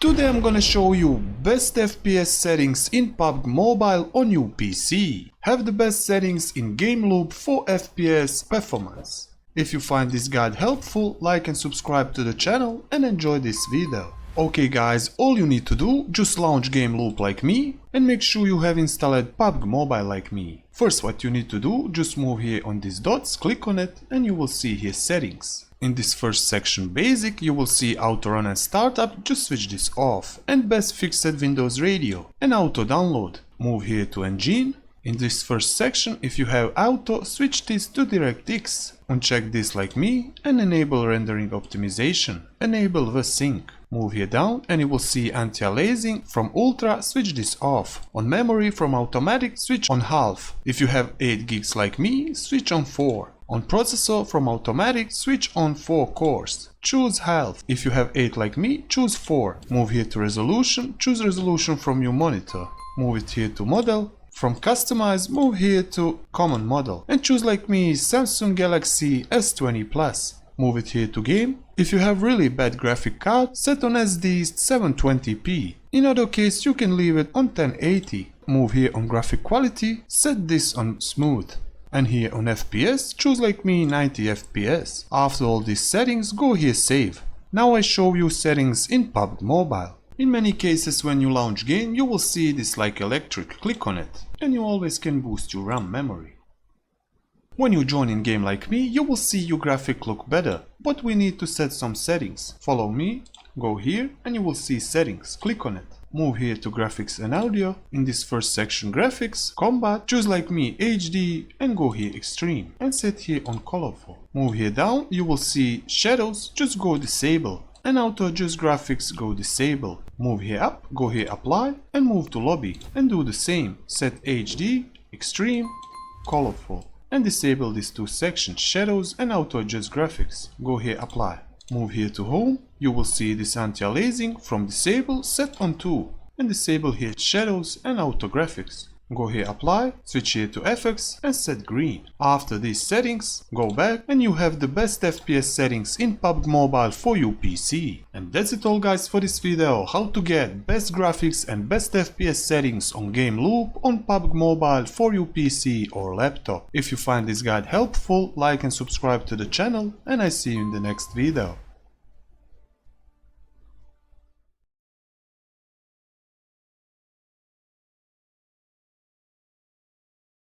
Today I'm gonna show you best FPS settings in PUBG Mobile on your PC. Have the best settings in game loop for FPS performance. If you find this guide helpful, like and subscribe to the channel and enjoy this video. Okay guys, all you need to do, just launch game loop like me and make sure you have installed PUBG Mobile like me. First what you need to do, just move here on these dots, click on it and you will see here settings. In this first section basic, you will see auto run and startup, just switch this off, and best fixed Windows radio and auto download. Move here to engine. In this first section, if you have auto, switch this to DirectX. Uncheck this like me and enable rendering optimization. Enable VSync. Move here down and you will see anti-aliasing. From ultra, switch this off. On memory, from automatic, switch on half. If you have 8 gigs like me, switch on 4. On processor, from automatic, switch on 4 cores. Choose half. If you have 8 like me, choose 4. Move here to resolution, choose resolution from your monitor. Move it here to model. From customize, move here to common model. And choose like me Samsung Galaxy S20 Plus. Move it here to game. If you have really bad graphic card, set on SD 720p. In other case, you can leave it on 1080. Move here on graphic quality, set this on smooth. And here on FPS, choose like me 90 FPS. After all these settings, go here save. Now I show you settings in PUBG Mobile. In many cases when you launch game, you will see this like electric, click on it. And you always can boost your RAM memory. When you join in game like me, you will see your graphic look better. But we need to set some settings. Follow me, go here and you will see settings, click on it. Move here to graphics and audio. In this first section graphics, combat, choose like me HD and go here extreme and set here on colorful. Move here down, you will see shadows, just go disable and auto adjust graphics, go disable. Move here up, go here apply and move to lobby and do the same. Set HD, extreme, colorful and disable these two sections, shadows and auto adjust graphics. Go here apply. Move here to home, you will see this anti-aliasing. From disable, set on 2 and disable here shadows and auto graphics. Go here apply, switch here to FX and set green. After these settings, go back and you have the best FPS settings in PUBG Mobile for your PC. And that's it all guys for this video, how to get best graphics and best FPS settings on game loop on PUBG Mobile for your PC or laptop. If you find this guide helpful, like and subscribe to the channel and I see you in the next video.